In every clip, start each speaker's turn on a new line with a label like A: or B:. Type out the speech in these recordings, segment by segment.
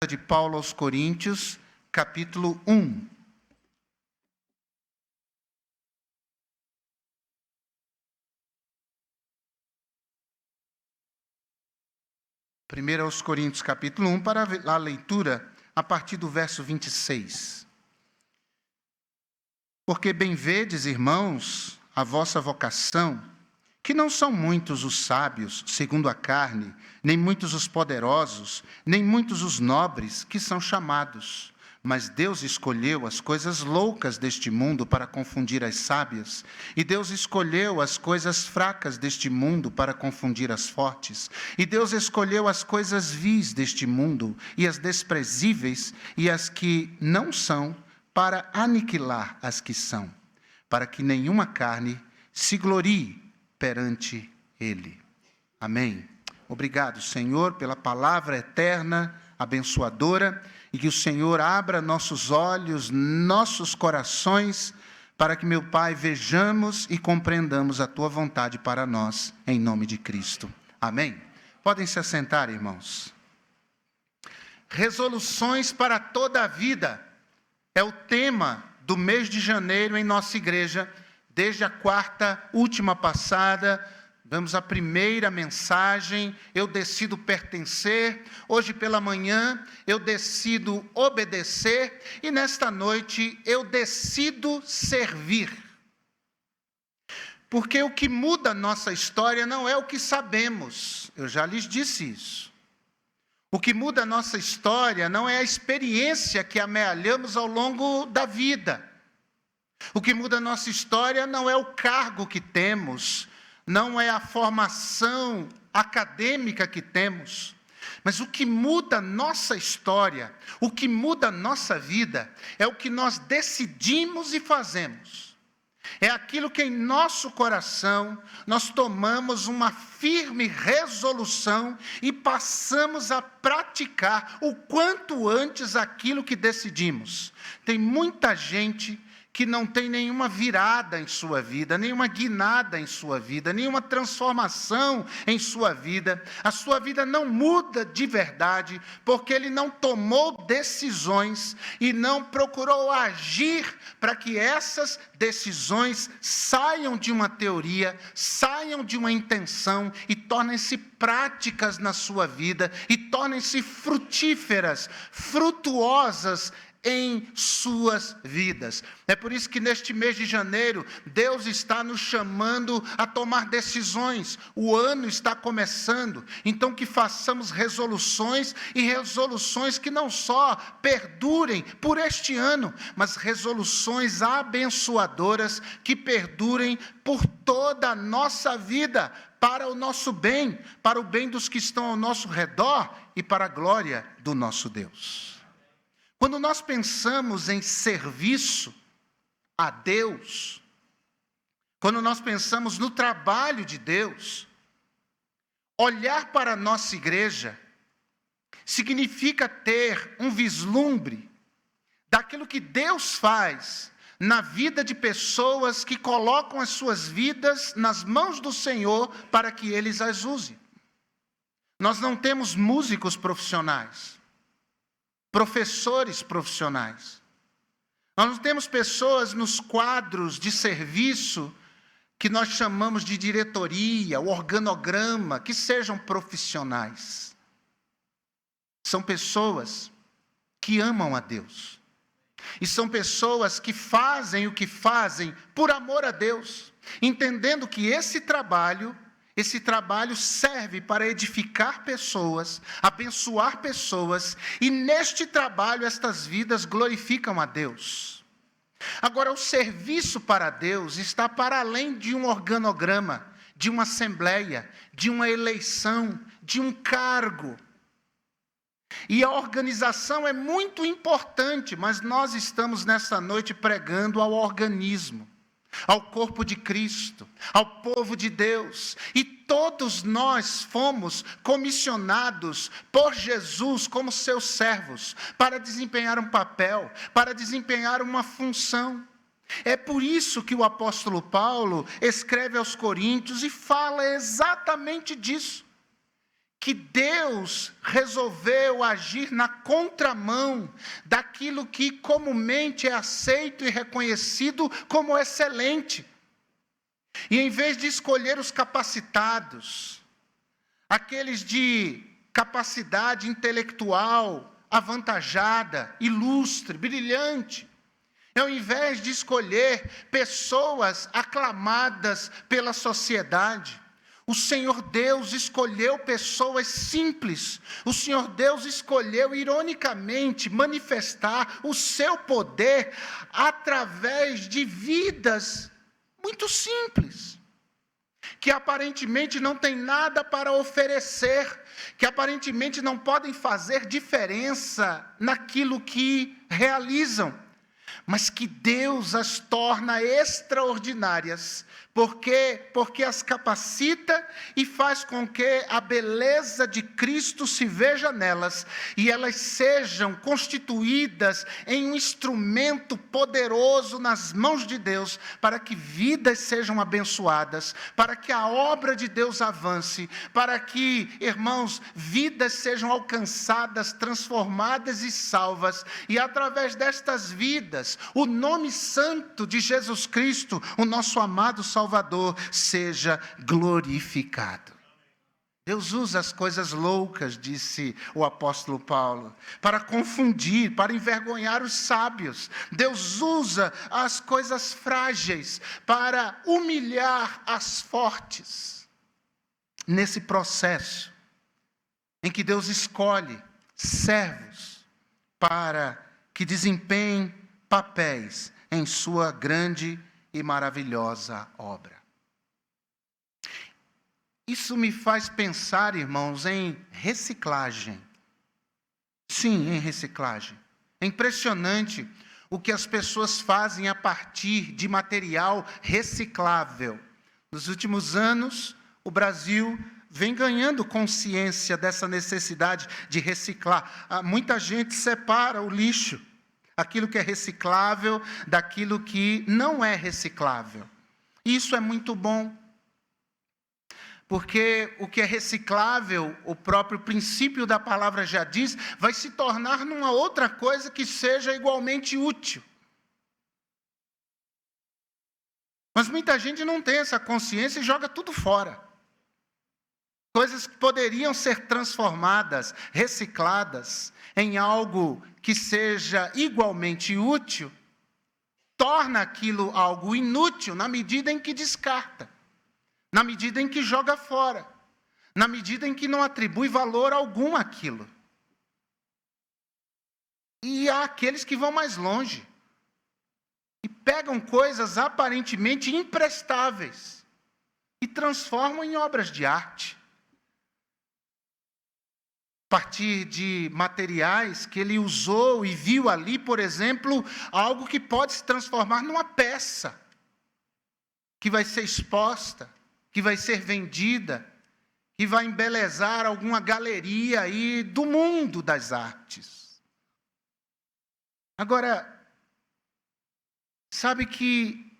A: De Paulo aos Coríntios, capítulo 1. Primeiro aos Coríntios, capítulo 1, para a leitura a partir do verso 26. Porque bem vedes, irmãos, a vossa vocação, que não são muitos os sábios, segundo a carne, nem muitos os poderosos, nem muitos os nobres que são chamados. Mas Deus escolheu as coisas loucas deste mundo para confundir as sábias, e Deus escolheu as coisas fracas deste mundo para confundir as fortes, e Deus escolheu as coisas vis deste mundo, e as desprezíveis, e as que não são, para aniquilar as que são, para que nenhuma carne se glorie perante Ele. Amém. Obrigado, Senhor, pela palavra eterna, abençoadora, e que o Senhor abra nossos olhos, nossos corações, para que, meu Pai, vejamos e compreendamos a Tua vontade para nós, em nome de Cristo. Amém. Podem se assentar, irmãos. Resoluções para toda a vida é o tema do mês de janeiro em nossa igreja. Desde a quarta, última passada, damos a primeira mensagem, eu decido pertencer. Hoje pela manhã, eu decido obedecer. E nesta noite, eu decido servir. Porque o que muda a nossa história não é o que sabemos. Eu já lhes disse isso. O que muda a nossa história não é a experiência que amealhamos ao longo da vida. O que muda a nossa história não é o cargo que temos, não é a formação acadêmica que temos, mas o que muda a nossa história, o que muda a nossa vida, é o que nós decidimos e fazemos. É aquilo que em nosso coração nós tomamos uma firme resolução e passamos a praticar o quanto antes aquilo que decidimos. Tem muita gente que não tem nenhuma virada em sua vida, nenhuma guinada em sua vida, nenhuma transformação em sua vida. A sua vida não muda de verdade, porque ele não tomou decisões e não procurou agir para que essas decisões saiam de uma teoria, saiam de uma intenção e tornem-se práticas na sua vida e tornem-se frutíferas, frutuosas em suas vidas. É por isso que neste mês de janeiro, Deus está nos chamando a tomar decisões. O ano está começando, então que façamos resoluções, e resoluções que não só perdurem por este ano, mas resoluções abençoadoras que perdurem por toda a nossa vida, para o nosso bem, para o bem dos que estão ao nosso redor e para a glória do nosso Deus. Quando nós pensamos em serviço a Deus, quando nós pensamos no trabalho de Deus, olhar para a nossa igreja significa ter um vislumbre daquilo que Deus faz na vida de pessoas que colocam as suas vidas nas mãos do Senhor para que eles as usem. Nós não temos músicos profissionais, professores profissionais. Nós não temos pessoas nos quadros de serviço que nós chamamos de diretoria, o organograma, que sejam profissionais. São pessoas que amam a Deus. E são pessoas que fazem o que fazem por amor a Deus, entendendo que esse trabalho serve para edificar pessoas, abençoar pessoas, e neste trabalho estas vidas glorificam a Deus. Agora, o serviço para Deus está para além de um organograma, de uma assembleia, de uma eleição, de um cargo. E a organização é muito importante, mas nós estamos nessa noite pregando ao organismo, ao corpo de Cristo, ao povo de Deus. E todos nós fomos comissionados por Jesus como seus servos, para desempenhar um papel, para desempenhar uma função. É por isso que o apóstolo Paulo escreve aos Coríntios e fala exatamente disso. que Deus resolveu agir na contramão daquilo que comumente é aceito e reconhecido como excelente. E em vez de escolher os capacitados, aqueles de capacidade intelectual avantajada, ilustre, brilhante, ao invés de escolher pessoas aclamadas pela sociedade, o Senhor Deus escolheu pessoas simples. O Senhor Deus escolheu, ironicamente, manifestar o seu poder através de vidas muito simples, que aparentemente não têm nada para oferecer, que aparentemente não podem fazer diferença naquilo que realizam, mas que Deus as torna extraordinárias, porque as capacita e faz com que a beleza de Cristo se veja nelas, e elas sejam constituídas em um instrumento poderoso nas mãos de Deus, para que vidas sejam abençoadas, para que a obra de Deus avance, para que, irmãos, vidas sejam alcançadas, transformadas e salvas, e através destas vidas, o nome santo de Jesus Cristo, o nosso amado Salvador, seja glorificado. Deus usa as coisas loucas, disse o apóstolo Paulo, para confundir, para envergonhar os sábios. Deus usa as coisas frágeis para humilhar as fortes. Nesse processo em que Deus escolhe servos para que desempenhem papéis em sua grande e maravilhosa obra. Isso me faz pensar, irmãos, em reciclagem. Sim, em reciclagem. É impressionante o que as pessoas fazem a partir de material reciclável. Nos últimos anos, o Brasil vem ganhando consciência dessa necessidade de reciclar. Muita gente separa o lixo, aquilo que é reciclável, daquilo que não é reciclável. Isso é muito bom, porque o que é reciclável, o próprio princípio da palavra já diz, vai se tornar numa outra coisa que seja igualmente útil. Mas muita gente não tem essa consciência e joga tudo fora. Coisas que poderiam ser transformadas, recicladas, em algo que seja igualmente útil, torna aquilo algo inútil na medida em que descarta, na medida em que joga fora, na medida em que não atribui valor algum àquilo. E há aqueles que vão mais longe e pegam coisas aparentemente imprestáveis e transformam em obras de arte, a partir de materiais que ele usou e viu ali, por exemplo, algo que pode se transformar numa peça, que vai ser exposta, que vai ser vendida, que vai embelezar alguma galeria aí do mundo das artes. Agora, sabe que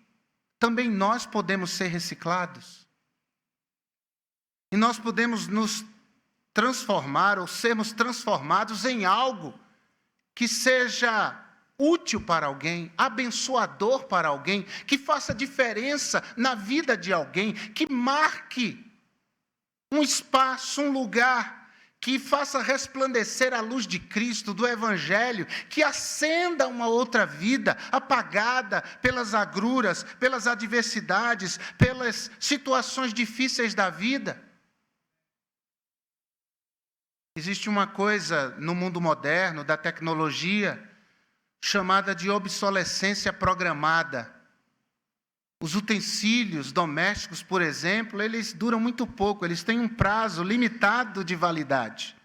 A: também nós podemos ser reciclados? E nós podemos nos transformar ou sermos transformados em algo que seja útil para alguém, abençoador para alguém, que faça diferença na vida de alguém, que marque um espaço, um lugar, que faça resplandecer a luz de Cristo, do Evangelho, que acenda uma outra vida apagada pelas agruras, pelas adversidades, pelas situações difíceis da vida. Existe uma coisa no mundo moderno, da tecnologia, chamada de obsolescência programada. Os utensílios domésticos, por exemplo, eles duram muito pouco, eles têm um prazo limitado de validade.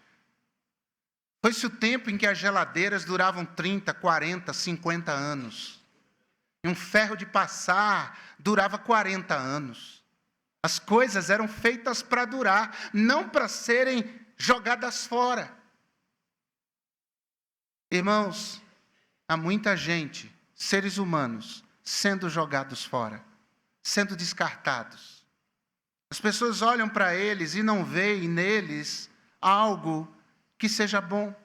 A: Foi-se o tempo em que as geladeiras duravam 30, 40, 50 anos. E um ferro de passar durava 40 anos. As coisas eram feitas para durar, não para serem jogadas fora. Irmãos, há muita gente, seres humanos, sendo jogados fora, sendo descartados. As pessoas olham para eles e não veem neles algo que seja bom,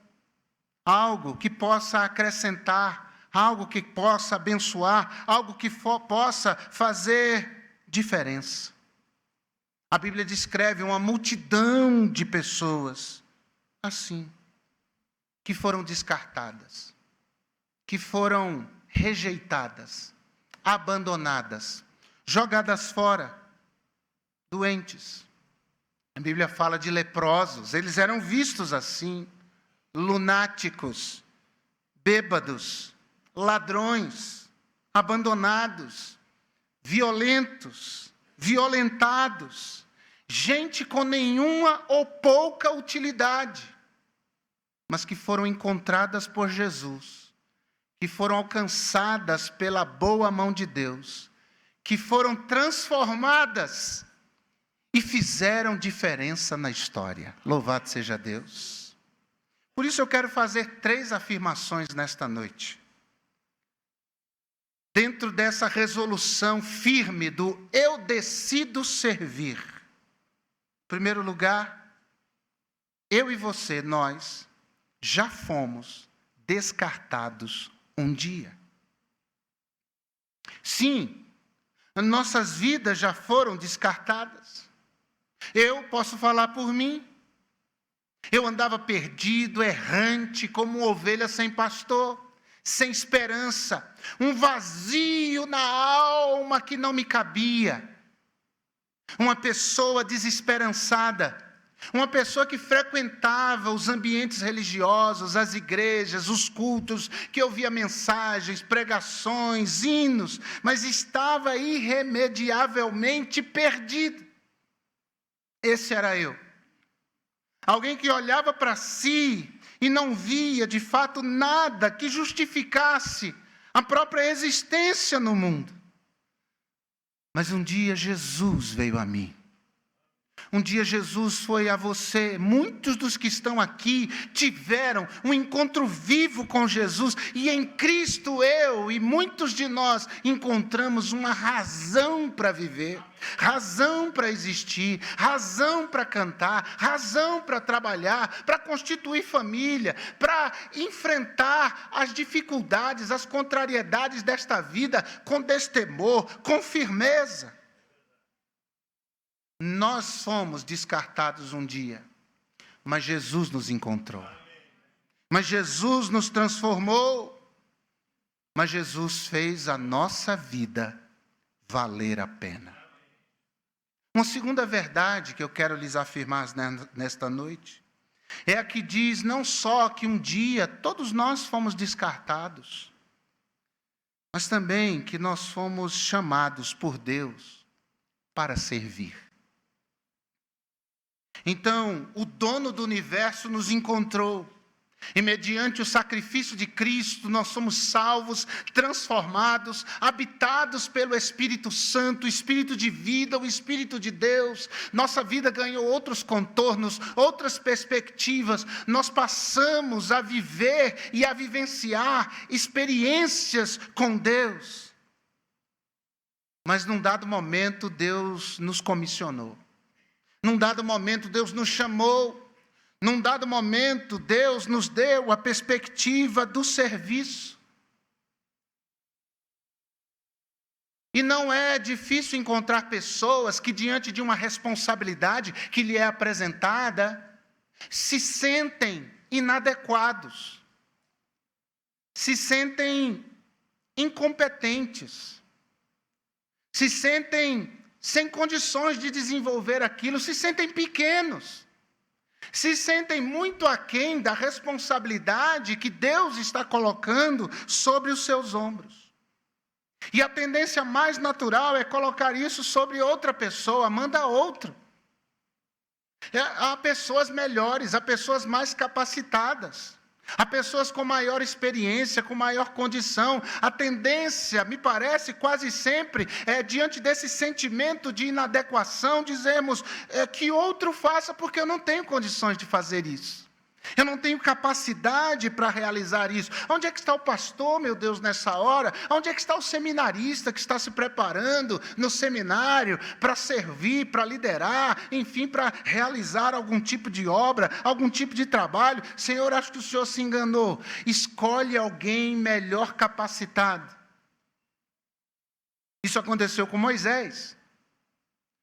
A: algo que possa acrescentar, algo que possa abençoar, algo que possa fazer diferença. A Bíblia descreve uma multidão de pessoas assim, que foram descartadas, que foram rejeitadas, abandonadas, jogadas fora, doentes. A Bíblia fala de leprosos, eles eram vistos assim, lunáticos, bêbados, ladrões, abandonados, violentos, violentados, gente com nenhuma ou pouca utilidade, mas que foram encontradas por Jesus, que foram alcançadas pela boa mão de Deus, que foram transformadas e fizeram diferença na história. Louvado seja Deus. Por isso eu quero fazer 3 afirmações nesta noite. Dentro dessa resolução firme do eu decido servir. Em primeiro lugar, eu e você, nós, já fomos descartados um dia. Sim, nossas vidas já foram descartadas. Eu posso falar por mim. Eu andava perdido, errante, como uma ovelha sem pastor, sem esperança, um vazio na alma que não me cabia. Uma pessoa desesperançada, uma pessoa que frequentava os ambientes religiosos, as igrejas, os cultos, que ouvia mensagens, pregações, hinos, mas estava irremediavelmente perdido. Esse era eu. Alguém que olhava para si e não via, de fato, nada que justificasse a própria existência no mundo. Mas um dia Jesus veio a mim. Um dia Jesus foi a você. Muitos dos que estão aqui tiveram um encontro vivo com Jesus. E em Cristo eu e muitos de nós encontramos uma razão para viver. Razão para existir, razão para cantar, razão para trabalhar, para constituir família, para enfrentar as dificuldades, as contrariedades desta vida com destemor, com firmeza. Nós fomos descartados um dia, mas Jesus nos encontrou. Mas Jesus nos transformou. Mas Jesus fez a nossa vida valer a pena. Uma segunda verdade que eu quero lhes afirmar nesta noite é a que diz não só que um dia todos nós fomos descartados, mas também que nós fomos chamados por Deus para servir. Então, o dono do universo nos encontrou. E mediante o sacrifício de Cristo, nós somos salvos, transformados, habitados pelo Espírito Santo, o Espírito de vida, o Espírito de Deus. Nossa vida ganhou outros contornos, outras perspectivas. Nós passamos a viver e a vivenciar experiências com Deus. Mas num dado momento, Deus nos comissionou. Num dado momento, Deus nos chamou. Num dado momento, Deus nos deu a perspectiva do serviço. E não é difícil encontrar pessoas que, diante de uma responsabilidade que lhe é apresentada, se sentem inadequados, se sentem incompetentes, se sentem sem condições de desenvolver aquilo, se sentem pequenos, se sentem muito aquém da responsabilidade que Deus está colocando sobre os seus ombros. E a tendência mais natural é colocar isso sobre outra pessoa, manda outro. Há pessoas melhores, há pessoas mais capacitadas. Há pessoas com maior experiência, com maior condição. A tendência, me parece, quase sempre, diante desse sentimento de inadequação, dizemos que outro faça porque eu não tenho condições de fazer isso. Eu não tenho capacidade para realizar isso. Onde é que está o pastor, meu Deus, nessa hora? Onde é que está o seminarista que está se preparando no seminário para servir, para liderar, enfim, para realizar algum tipo de obra, algum tipo de trabalho? Senhor, acho que o Senhor se enganou. Escolhe alguém melhor capacitado. Isso aconteceu com Moisés.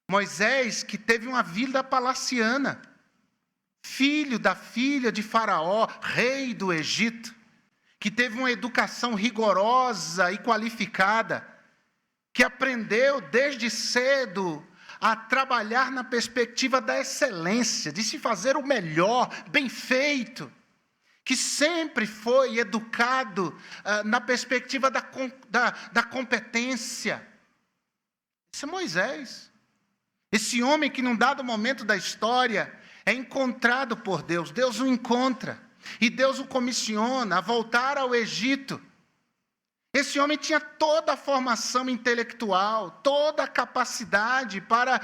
A: Moisés, que teve uma vida palaciana, filho da filha de Faraó, rei do Egito, que teve uma educação rigorosa e qualificada, que aprendeu desde cedo a trabalhar na perspectiva da excelência, de se fazer o melhor, bem feito, que sempre foi educado na perspectiva da competência. Esse é Moisés. Esse homem que num dado momento da história é encontrado por Deus, Deus o encontra, e Deus o comissiona a voltar ao Egito. Esse homem tinha toda a formação intelectual, toda a capacidade para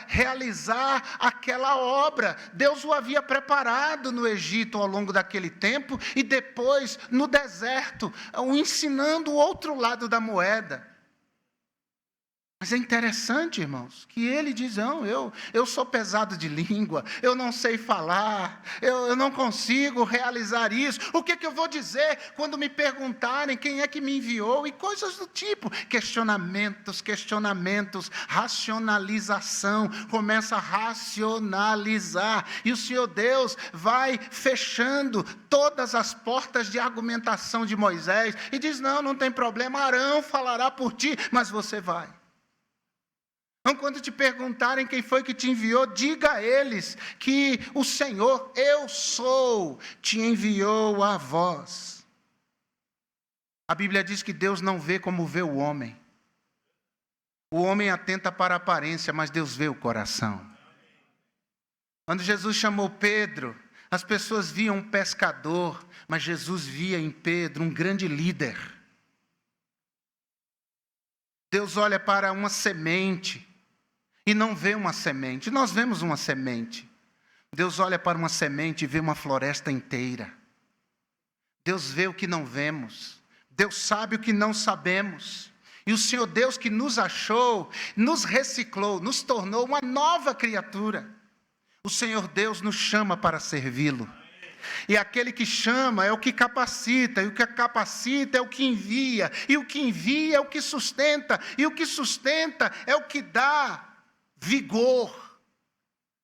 A: realizar aquela obra. Deus o havia preparado no Egito ao longo daquele tempo, e depois no deserto, o ensinando o outro lado da moeda. Mas é interessante, irmãos, que ele diz, não, eu sou pesado de língua, eu não sei falar, eu não consigo realizar isso. O que eu vou dizer quando me perguntarem quem é que me enviou? E coisas do tipo, questionamentos, racionalização, começa a racionalizar. E o Senhor Deus vai fechando todas as portas de argumentação de Moisés, e diz, não tem problema, Arão falará por ti, mas você vai. Então, quando te perguntarem quem foi que te enviou, diga a eles que o Senhor, eu sou, te enviou a vós. A Bíblia diz que Deus não vê como vê o homem. O homem atenta para a aparência, mas Deus vê o coração. Quando Jesus chamou Pedro, as pessoas viam um pescador, mas Jesus via em Pedro um grande líder. Deus olha para uma semente e não vê uma semente. Nós vemos uma semente. Deus olha para uma semente e vê uma floresta inteira. Deus vê o que não vemos. Deus sabe o que não sabemos. E o Senhor Deus que nos achou, nos reciclou, nos tornou uma nova criatura. O Senhor Deus nos chama para servi-lo. E aquele que chama é o que capacita, e o que capacita é o que envia, e o que envia é o que sustenta, e o que sustenta é o que dá vigor,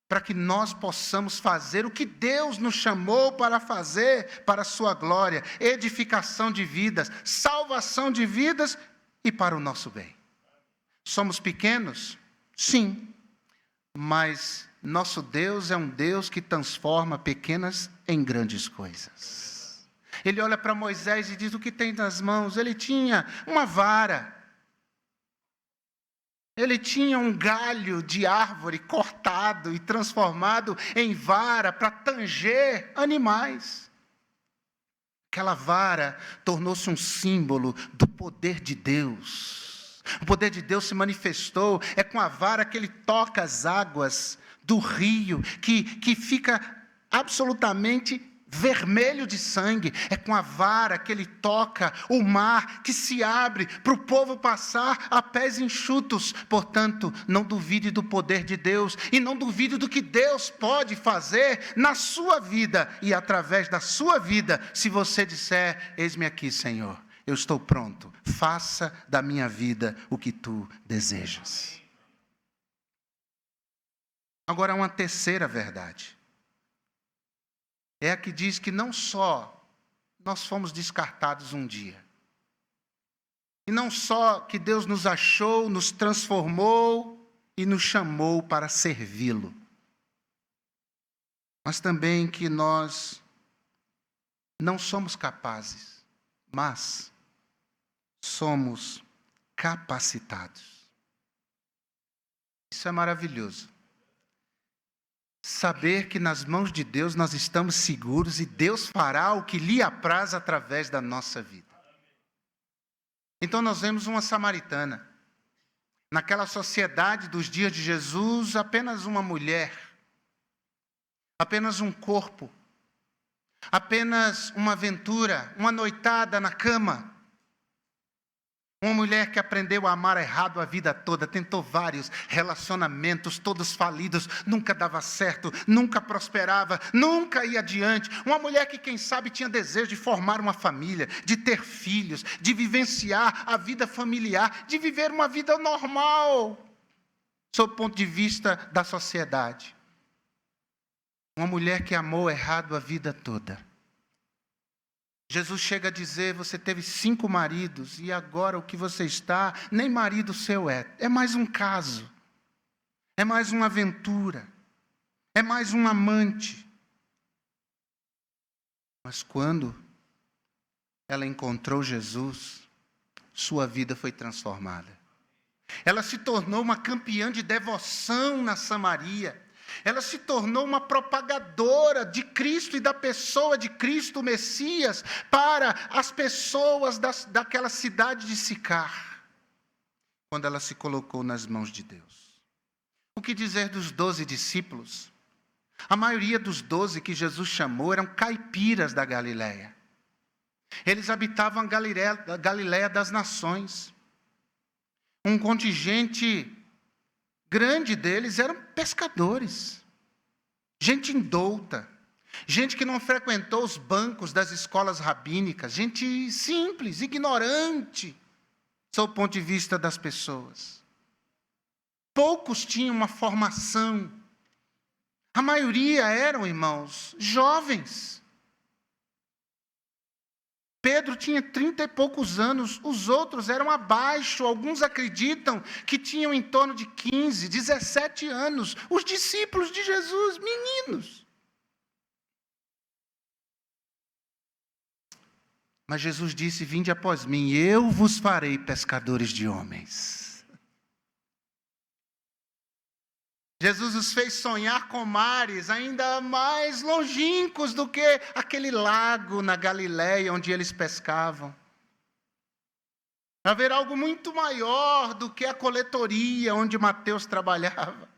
A: para que nós possamos fazer o que Deus nos chamou para fazer, para a sua glória, edificação de vidas, salvação de vidas e para o nosso bem. Somos pequenos? Sim, mas nosso Deus é um Deus que transforma pequenas em grandes coisas. Ele olha para Moisés e diz, o que tem nas mãos? Ele tinha uma vara. Ele tinha um galho de árvore cortado e transformado em vara para tanger animais. Aquela vara tornou-se um símbolo do poder de Deus. O poder de Deus se manifestou, é com a vara que ele toca as águas do rio, que fica absolutamente vermelho de sangue. É com a vara que ele toca o mar, que se abre para o povo passar a pés enxutos. Portanto, não duvide do poder de Deus, e não duvide do que Deus pode fazer na sua vida, e através da sua vida, se você disser, eis-me aqui, Senhor, eu estou pronto, faça da minha vida o que tu desejas. Agora, uma terceira verdade. É a que diz que não só nós fomos descartados um dia, e não só que Deus nos achou, nos transformou e nos chamou para servi-lo, mas também que nós não somos capazes, mas somos capacitados. Isso é maravilhoso. Saber que nas mãos de Deus nós estamos seguros e Deus fará o que lhe apraz através da nossa vida. Então nós vemos uma samaritana. Naquela sociedade dos dias de Jesus, apenas uma mulher, apenas um corpo, apenas uma aventura, uma noitada na cama. Uma mulher que aprendeu a amar errado a vida toda, tentou vários relacionamentos, todos falidos, nunca dava certo, nunca prosperava, nunca ia adiante. Uma mulher que, quem sabe, tinha desejo de formar uma família, de ter filhos, de vivenciar a vida familiar, de viver uma vida normal, sob o ponto de vista da sociedade. Uma mulher que amou errado a vida toda. Jesus chega a dizer, você teve 5 maridos, e agora o que você está, nem marido seu é mais um caso, é mais uma aventura, é mais um amante. Mas quando ela encontrou Jesus, sua vida foi transformada. Ela se tornou uma campeã de devoção na Samaria. Ela se tornou uma propagadora de Cristo e da pessoa de Cristo, o Messias, para as pessoas daquela cidade de Sicar, quando ela se colocou nas mãos de Deus. O que dizer dos 12 discípulos? A maioria dos 12 que Jesus chamou eram caipiras da Galileia. Eles habitavam a Galileia das nações. Um contingente grande deles eram pescadores, gente indouta, gente que não frequentou os bancos das escolas rabínicas, gente simples, ignorante, sob o ponto de vista das pessoas. Poucos tinham uma formação. A maioria eram, irmãos, jovens. Pedro tinha 30 e poucos anos, os outros eram abaixo, alguns acreditam que tinham em torno de 15, 17 anos, os discípulos de Jesus, meninos. Mas Jesus disse, vinde após mim, eu vos farei pescadores de homens. Jesus os fez sonhar com mares ainda mais longínquos do que aquele lago na Galileia onde eles pescavam. Haver algo muito maior do que a coletoria onde Mateus trabalhava.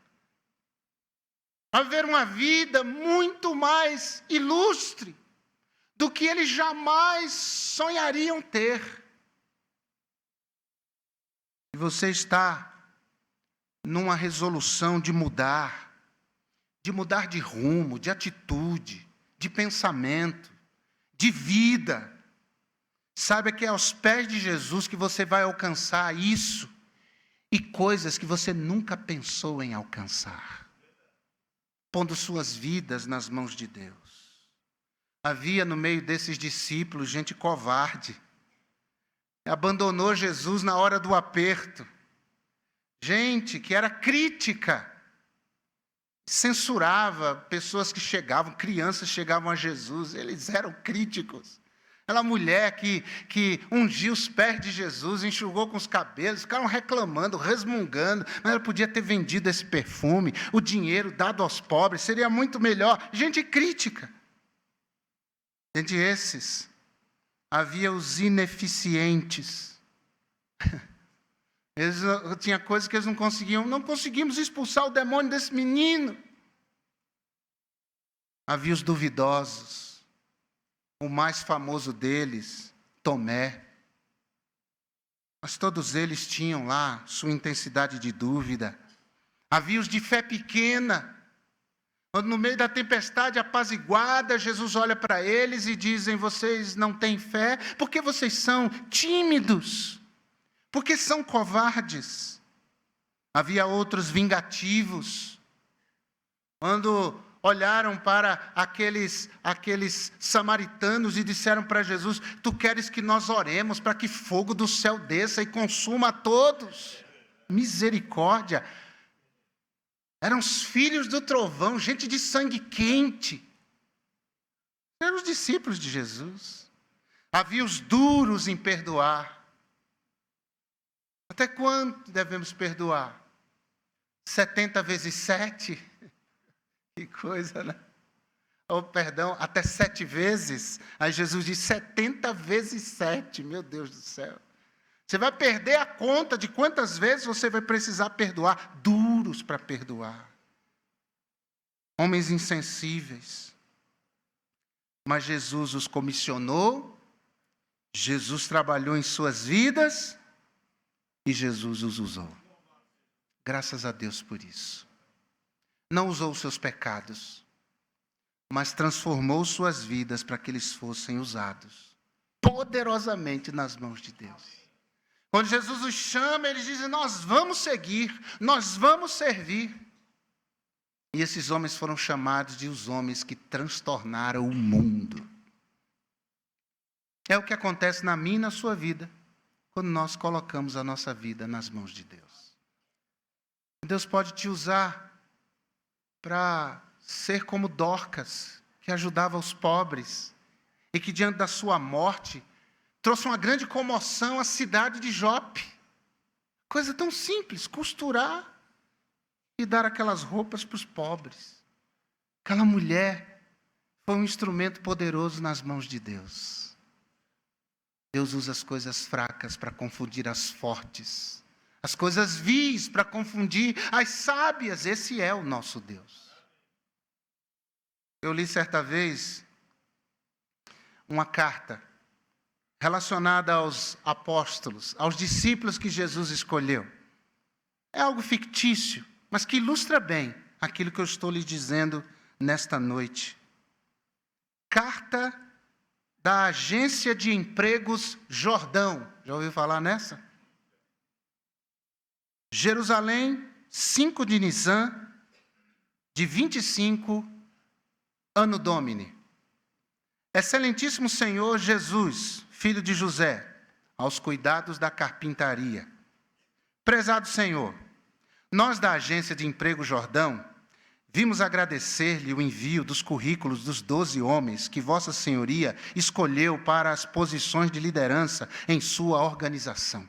A: Haver uma vida muito mais ilustre do que eles jamais sonhariam ter. E você está numa resolução de mudar de rumo, de atitude, de pensamento, de vida. Saiba que é aos pés de Jesus que você vai alcançar isso e coisas que você nunca pensou em alcançar, pondo suas vidas nas mãos de Deus. Havia no meio desses discípulos gente covarde, abandonou Jesus na hora do aperto. Gente que era crítica, censurava pessoas que chegavam, crianças chegavam a Jesus, eles eram críticos. Aquela mulher que ungiu os pés de Jesus, enxugou com os cabelos, ficaram reclamando, resmungando, mas ela podia ter vendido esse perfume, o dinheiro dado aos pobres, seria muito melhor. Gente crítica. Entre esses, havia os ineficientes. Tinha coisas que eles não conseguimos expulsar o demônio desse menino. Havia os duvidosos, o mais famoso deles, Tomé. Mas todos eles tinham lá sua intensidade de dúvida. Havia os de fé pequena, quando no meio da tempestade apaziguada, Jesus olha para eles e dizem, vocês não têm fé, porque vocês são tímidos. Porque são covardes. Havia outros vingativos. Quando olharam para aqueles samaritanos e disseram para Jesus, tu queres que nós oremos para que fogo do céu desça e consuma a todos? Misericórdia. Eram os filhos do trovão, gente de sangue quente. Eram os discípulos de Jesus. Havia os duros em perdoar. Até quando devemos perdoar? 70 vezes 7? Que coisa, né? Oh, perdão, até 7 vezes. Aí Jesus diz 70 vezes 7. Meu Deus do céu. Você vai perder a conta de quantas vezes você vai precisar perdoar. Duros para perdoar. Homens insensíveis. mas Jesus os comissionou, Jesus trabalhou em suas vidas e Jesus os usou. Graças a Deus por isso. Não usou os seus pecados, mas transformou suas vidas para que eles fossem usados poderosamente nas mãos de Deus. Quando Jesus os chama, eles dizem: nós vamos seguir, nós vamos servir. E esses homens foram chamados de os homens que transtornaram o mundo. É o que acontece na minha e na sua vida, quando nós colocamos a nossa vida nas mãos de Deus. Deus pode te usar para ser como Dorcas, que ajudava os pobres, e que diante da sua morte, trouxe uma grande comoção à cidade de Jope. Coisa tão simples, costurar e dar aquelas roupas para os pobres. Aquela mulher foi um instrumento poderoso nas mãos de Deus. Deus usa as coisas fracas para confundir as fortes, as coisas vis para confundir as sábias. Esse é o nosso Deus. Eu li certa vez uma carta relacionada aos apóstolos, aos discípulos que Jesus escolheu. É algo fictício, mas que ilustra bem aquilo que eu estou lhe dizendo nesta noite. Carta da Agência de Empregos Jordão. Já ouviu falar nessa? Jerusalém, 5 de Nisan, de 25, Anno Domini. Excelentíssimo Senhor Jesus, filho de José, aos cuidados da carpintaria. Prezado Senhor, nós da Agência de Emprego Jordão, vimos agradecer-lhe o envio dos currículos dos 12 homens que Vossa Senhoria escolheu para as posições de liderança em sua organização.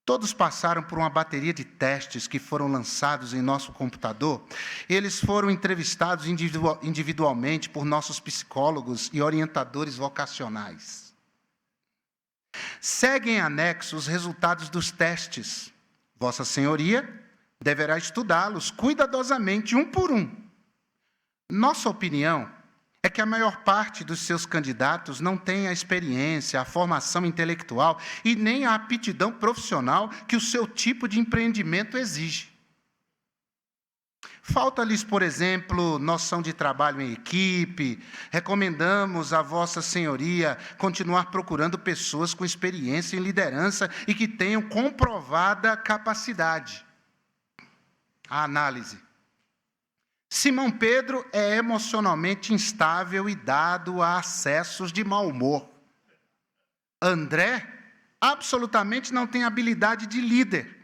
A: Todos passaram por uma bateria de testes que foram lançados em nosso computador. Eles foram entrevistados individualmente por nossos psicólogos e orientadores vocacionais. Seguem em anexo os resultados dos testes. Vossa Senhoria deverá estudá-los cuidadosamente, um por um. Nossa opinião é que a maior parte dos seus candidatos não tem a experiência, a formação intelectual e nem a aptidão profissional que o seu tipo de empreendimento exige. Falta-lhes, por exemplo, noção de trabalho em equipe. Recomendamos a Vossa Senhoria continuar procurando pessoas com experiência em liderança e que tenham comprovada capacidade. A análise. Simão Pedro é emocionalmente instável e dado a acessos de mau humor. André absolutamente não tem habilidade de líder.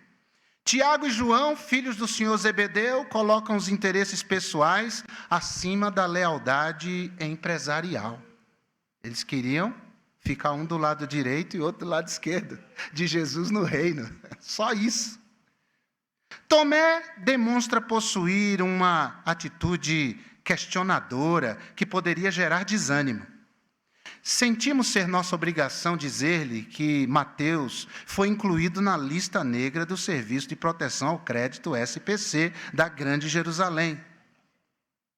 A: Tiago e João, filhos do senhor Zebedeu, colocam os interesses pessoais acima da lealdade empresarial. Eles queriam ficar um do lado direito e outro do lado esquerdo de Jesus no reino. Só isso. Tomé demonstra possuir uma atitude questionadora que poderia gerar desânimo. Sentimos ser nossa obrigação dizer-lhe que Mateus foi incluído na lista negra do Serviço de Proteção ao Crédito SPC da Grande Jerusalém.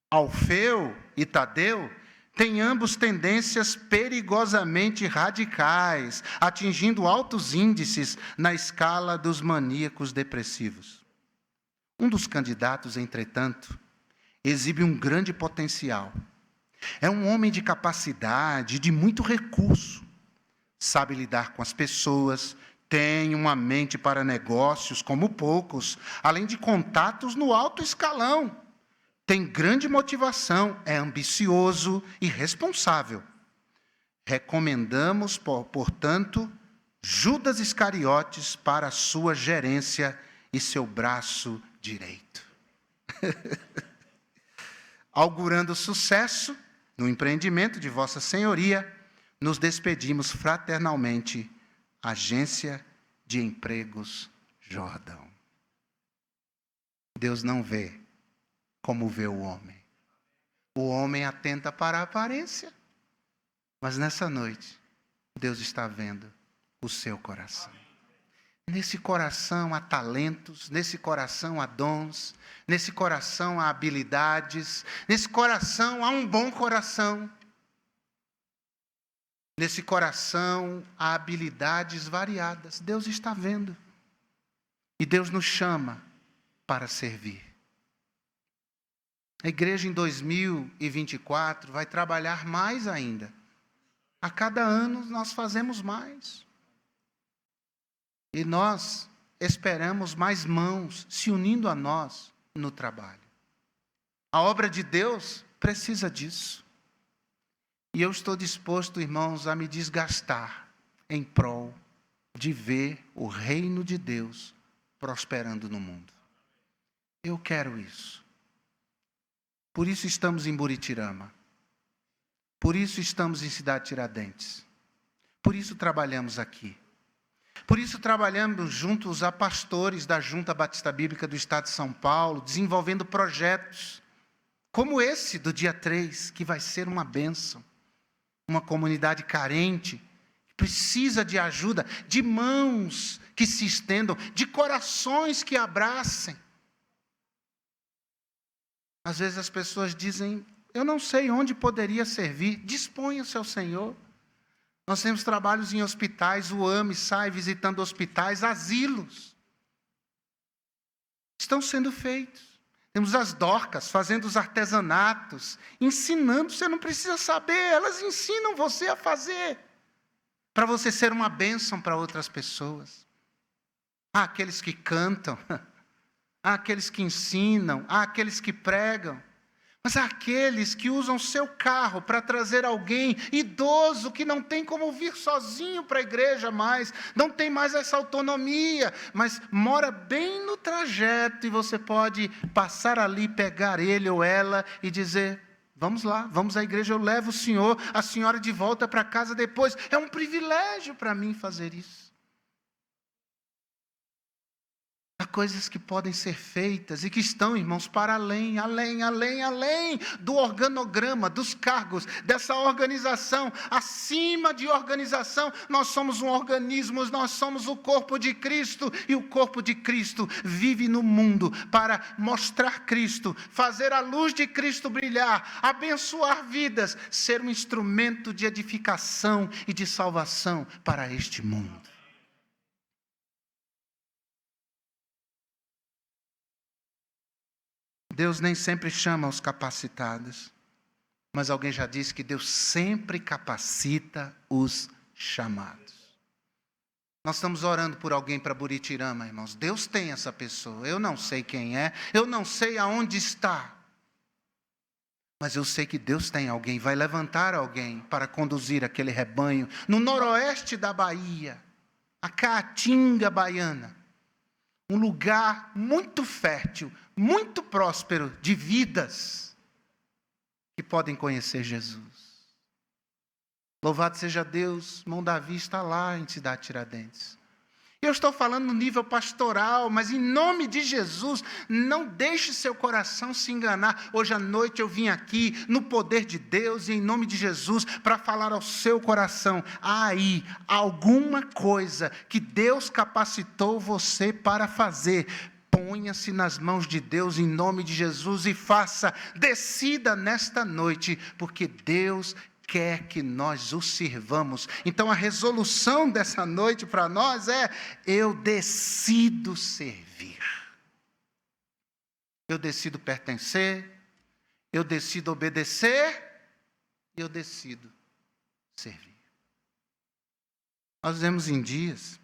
A: Alfeu e Tadeu têm ambos tendências perigosamente radicais, atingindo altos índices na escala dos maníacos depressivos. Um dos candidatos, entretanto, exibe um grande potencial. É um homem de capacidade, de muito recurso. Sabe lidar com as pessoas, tem uma mente para negócios como poucos, além de contatos no alto escalão. Tem grande motivação, é ambicioso e responsável. Recomendamos, portanto, Judas Iscariotes para a sua gerência e seu braço direito. Augurando sucesso no empreendimento de Vossa Senhoria, nos despedimos fraternalmente, Agência de Empregos Jordão. Deus não vê como vê o homem. O homem atenta para a aparência, mas nessa noite, Deus está vendo o seu coração. Nesse coração há talentos, nesse coração há dons, nesse coração há habilidades, nesse coração há um bom coração. Nesse coração há habilidades variadas. Deus está vendo. E Deus nos chama para servir. A igreja em 2024 vai trabalhar mais ainda. A cada ano nós fazemos mais. E nós esperamos mais mãos se unindo a nós no trabalho. A obra de Deus precisa disso. E eu estou disposto, irmãos, a me desgastar em prol de ver o reino de Deus prosperando no mundo. Eu quero isso. Por isso estamos em Buritirama. Por isso estamos em Cidade Tiradentes. Por isso trabalhamos aqui. Por isso trabalhamos juntos a pastores da Junta Batista Bíblica do Estado de São Paulo, desenvolvendo projetos como esse do dia 3, que vai ser uma bênção. Uma comunidade carente, que precisa de ajuda, de mãos que se estendam, de corações que abracem. Às vezes as pessoas dizem, eu não sei onde poderia servir. Disponha-se ao Senhor. Nós temos trabalhos em hospitais, o AME sai visitando hospitais, asilos. Estão sendo feitos. Temos as Dorcas fazendo os artesanatos, ensinando, você não precisa saber, elas ensinam você a fazer, para você ser uma bênção para outras pessoas. Há aqueles que cantam, há aqueles que ensinam, há aqueles que pregam, mas há aqueles que usam seu carro para trazer alguém idoso que não tem como vir sozinho para a igreja mais, não tem mais essa autonomia, mas mora bem no trajeto e você pode passar ali, pegar ele ou ela e dizer, vamos lá, vamos à igreja, eu levo o senhor, a senhora de volta para casa depois. É um privilégio para mim fazer isso. Há coisas que podem ser feitas e que estão, irmãos, para além do organograma, dos cargos, dessa organização. Acima de organização, nós somos um organismo, nós somos o corpo de Cristo. E o corpo de Cristo vive no mundo para mostrar Cristo, fazer a luz de Cristo brilhar, abençoar vidas, ser um instrumento de edificação e de salvação para este mundo. Deus nem sempre chama os capacitados, mas alguém já disse que Deus sempre capacita os chamados. Nós estamos orando por alguém para Buritirama, irmãos. Deus tem essa pessoa, eu não sei quem é, eu não sei aonde está, mas eu sei que Deus tem alguém, vai levantar alguém para conduzir aquele rebanho no noroeste da Bahia, a Caatinga baiana. Um lugar muito fértil, muito próspero de vidas que podem conhecer Jesus. Louvado seja Deus, Mão Davi está lá em Cidade Tiradentes. Eu estou falando no nível pastoral, mas em nome de Jesus, não deixe seu coração se enganar. Hoje à noite eu vim aqui, no poder de Deus e em nome de Jesus, para falar ao seu coração. Há aí alguma coisa que Deus capacitou você para fazer. Ponha-se nas mãos de Deus em nome de Jesus e faça, decida nesta noite, porque Deus quer que nós o sirvamos. Então a resolução dessa noite para nós é: eu decido servir. Eu decido pertencer, eu decido obedecer, eu decido servir. Nós vivemos em dias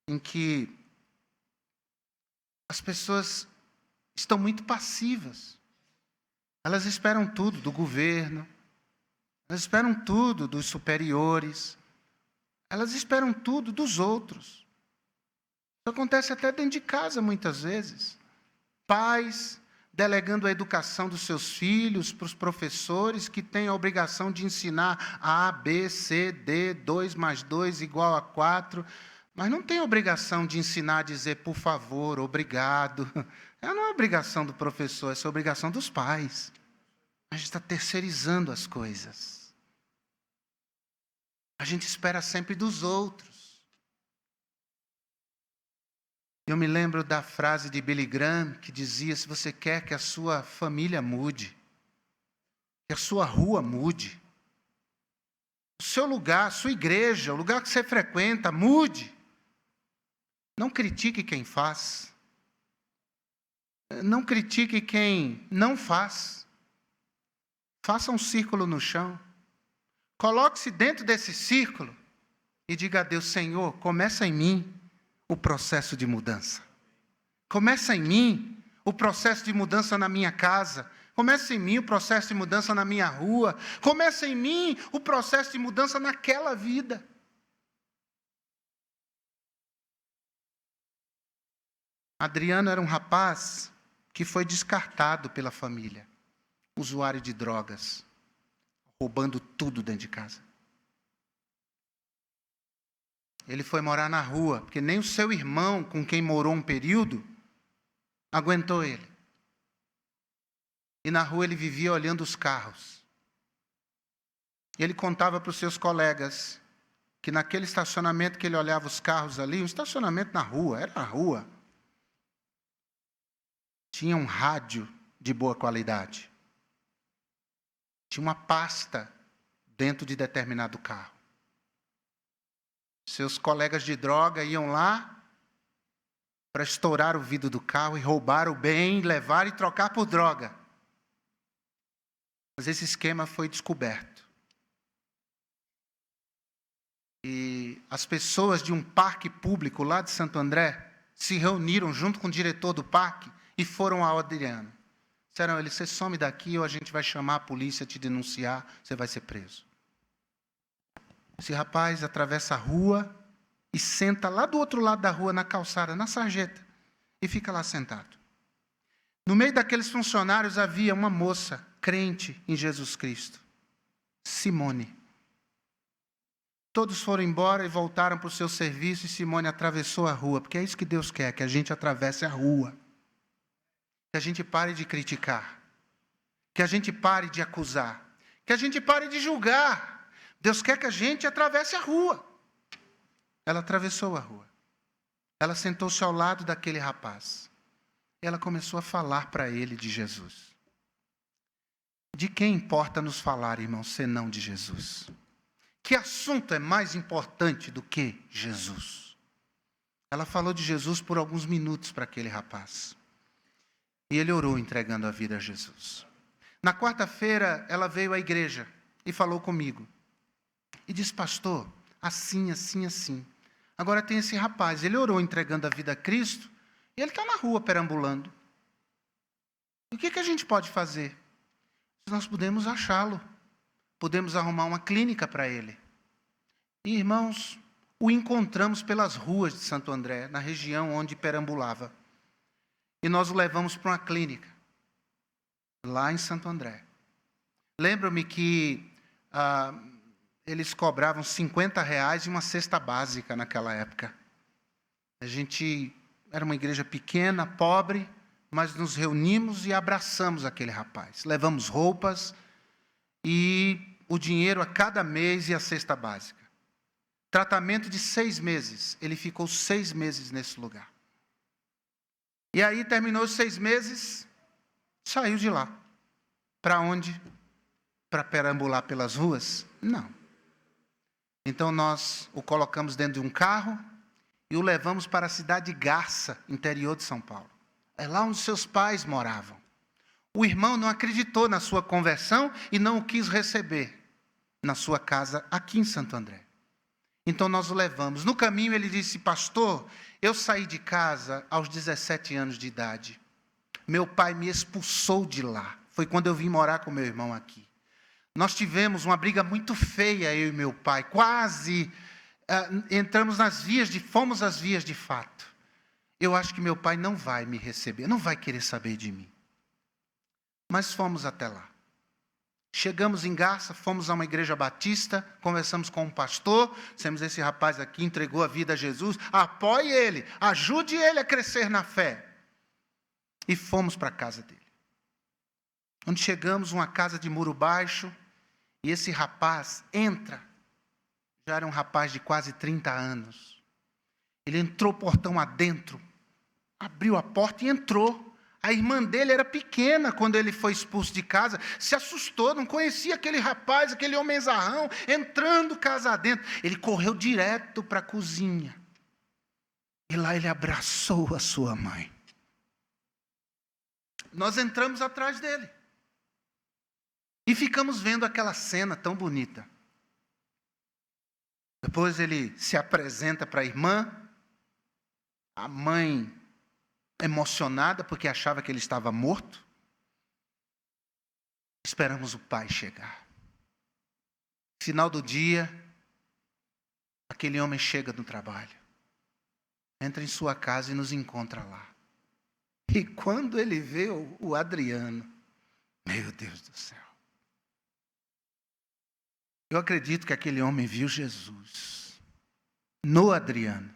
A: em que as pessoas estão muito passivas. Elas esperam tudo do governo, elas esperam tudo dos superiores, elas esperam tudo dos outros. Isso acontece até dentro de casa muitas vezes. Pais delegando a educação dos seus filhos para os professores que têm a obrigação de ensinar A, B, C, D, 2 mais 2 igual a 4, mas não tem a obrigação de ensinar a dizer por favor, obrigado. Não é obrigação do professor, essa é a obrigação dos pais. A gente está terceirizando as coisas. A gente espera sempre dos outros. Eu me lembro da frase de Billy Graham que dizia: se você quer que a sua família mude, que a sua rua mude, o seu lugar, a sua igreja, o lugar que você frequenta, mude. Não critique quem faz. Não critique quem não faz. Faça um círculo no chão. Coloque-se dentro desse círculo e diga a Deus: Senhor, começa em mim o processo de mudança. Começa em mim o processo de mudança na minha casa. Começa em mim o processo de mudança na minha rua. Começa em mim o processo de mudança naquela vida. Adriano era um rapaz que foi descartado pela família. Usuário de drogas. Roubando tudo dentro de casa. Ele foi morar na rua, porque nem o seu irmão, com quem morou um período, aguentou ele. E na rua ele vivia olhando os carros. Ele contava para os seus colegas que naquele estacionamento que ele olhava os carros ali, um estacionamento na rua, era a rua, tinha um rádio de boa qualidade. Tinha uma pasta dentro de determinado carro. Seus colegas de droga iam lá para estourar o vidro do carro e roubar o bem, levar e trocar por droga. Mas esse esquema foi descoberto. E as pessoas de um parque público lá de Santo André se reuniram junto com o diretor do parque e foram ao Adriano. Disseram a ele: você some daqui ou a gente vai chamar a polícia, te denunciar, você vai ser preso. Esse rapaz atravessa a rua e senta lá do outro lado da rua, na calçada, na sarjeta, e fica lá sentado. No meio daqueles funcionários havia uma moça crente em Jesus Cristo, Simone. Todos foram embora e voltaram para o seu serviço, e Simone atravessou a rua, porque é isso que Deus quer, que a gente atravesse a rua. Que a gente pare de criticar, que a gente pare de acusar, que a gente pare de julgar. Deus quer que a gente atravesse a rua. Ela atravessou a rua. Ela sentou-se ao lado daquele rapaz. Ela começou a falar para ele de Jesus. De quem importa nos falar, irmão, senão de Jesus? Que assunto é mais importante do que Jesus? Ela falou de Jesus por alguns minutos para aquele rapaz. E ele orou entregando a vida a Jesus. Na quarta-feira, ela veio à igreja e falou comigo. E disse: pastor, assim, assim, assim. Agora tem esse rapaz, ele orou entregando a vida a Cristo, e ele está na rua perambulando. E o que a gente pode fazer? Nós podemos achá-lo. Podemos arrumar uma clínica para ele. E, irmãos, o encontramos pelas ruas de Santo André, na região onde perambulava. E nós o levamos para uma clínica, lá em Santo André. Lembro-me que eles cobravam R$50 e uma cesta básica naquela época. A gente era uma igreja pequena, pobre, mas nos reunimos e abraçamos aquele rapaz. Levamos roupas e o dinheiro a cada mês e a cesta básica. Tratamento de 6 meses. Ele ficou 6 meses nesse lugar. E aí terminou os 6 meses, saiu de lá. Para onde? Para perambular pelas ruas? Não. Então nós o colocamos dentro de um carro e o levamos para a cidade de Garça, interior de São Paulo. É lá onde seus pais moravam. O irmão não acreditou na sua conversão e não o quis receber na sua casa aqui em Santo André. Então nós o levamos. No caminho ele disse: pastor, eu saí de casa aos 17 anos de idade. Meu pai me expulsou de lá. Foi quando eu vim morar com meu irmão aqui. Nós tivemos uma briga muito feia, eu e meu pai. Quase entramos fomos às vias de fato. Eu acho que meu pai não vai me receber, não vai querer saber de mim. Mas fomos até lá. Chegamos em Garça, fomos a uma igreja batista, conversamos com um pastor, dissemos: esse rapaz aqui entregou a vida a Jesus, apoie ele, ajude ele a crescer na fé. E fomos para a casa dele. Onde chegamos, uma casa de muro baixo, e esse rapaz entra, já era um rapaz de quase 30 anos. Ele entrou portão adentro, abriu a porta e entrou. A irmã dele era pequena quando ele foi expulso de casa, se assustou, não conhecia aquele rapaz, aquele homenzarrão, entrando casa dentro. Ele correu direto para a cozinha. E lá ele abraçou a sua mãe. Nós entramos atrás dele. E ficamos vendo aquela cena tão bonita. Depois ele se apresenta para a irmã. A mãe emocionada porque achava que ele estava morto. Esperamos o pai chegar. Final do dia, aquele homem chega do trabalho. Entra em sua casa e nos encontra lá. E quando ele vê o Adriano, meu Deus do céu. Eu acredito que aquele homem viu Jesus no Adriano.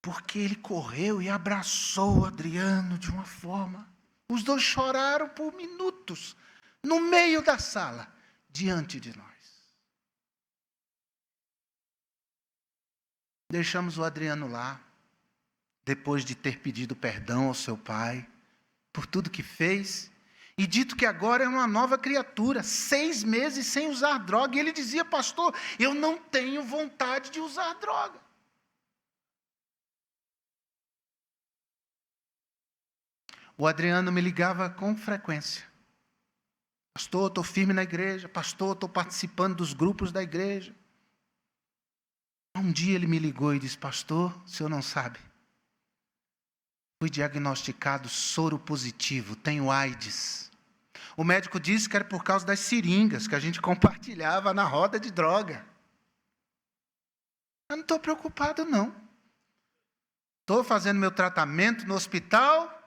A: Porque ele correu e abraçou o Adriano de uma forma. Os dois choraram por minutos, no meio da sala, diante de nós. Deixamos o Adriano lá, depois de ter pedido perdão ao seu pai, por tudo que fez, e dito que agora é uma nova criatura, 6 meses sem usar droga. E ele dizia: pastor, eu não tenho vontade de usar droga. O Adriano me ligava com frequência. Pastor, estou firme na igreja. Pastor, estou participando dos grupos da igreja. Um dia ele me ligou e disse: pastor, o senhor não sabe. Fui diagnosticado soro positivo, tenho AIDS. O médico disse que era por causa das seringas que a gente compartilhava na roda de droga. Eu não estou preocupado, não. Estou fazendo meu tratamento no hospital.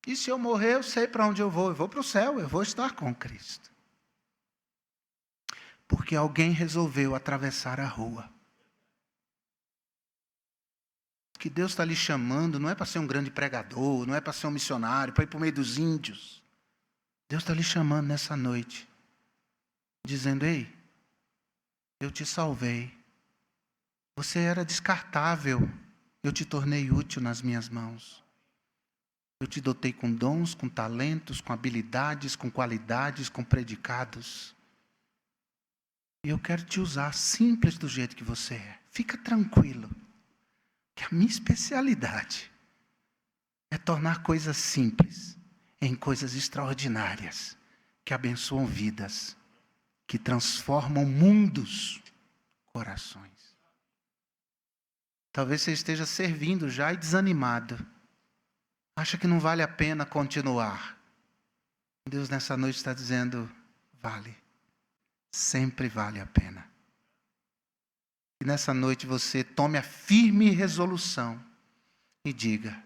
A: E se eu morrer, eu sei para onde eu vou para o céu, eu vou estar com Cristo. Porque alguém resolveu atravessar a rua. Que Deus está lhe chamando, não é para ser um grande pregador, não é para ser um missionário, para ir para o meio dos índios. Deus está lhe chamando nessa noite, dizendo: ei, eu te salvei. Você era descartável, eu te tornei útil nas minhas mãos. Eu te dotei com dons, com talentos, com habilidades, com qualidades, com predicados. E eu quero te usar simples do jeito que você é. Fica tranquilo, que a minha especialidade é tornar coisas simples em coisas extraordinárias, que abençoam vidas, que transformam mundos, corações. Talvez você esteja servindo já e desanimado. Acha que não vale a pena continuar. Deus nessa noite está dizendo: vale. Sempre vale a pena. E nessa noite você tome a firme resolução e diga: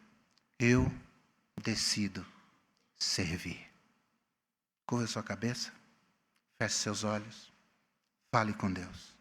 A: eu decido servir. Curva a sua cabeça, feche seus olhos, fale com Deus.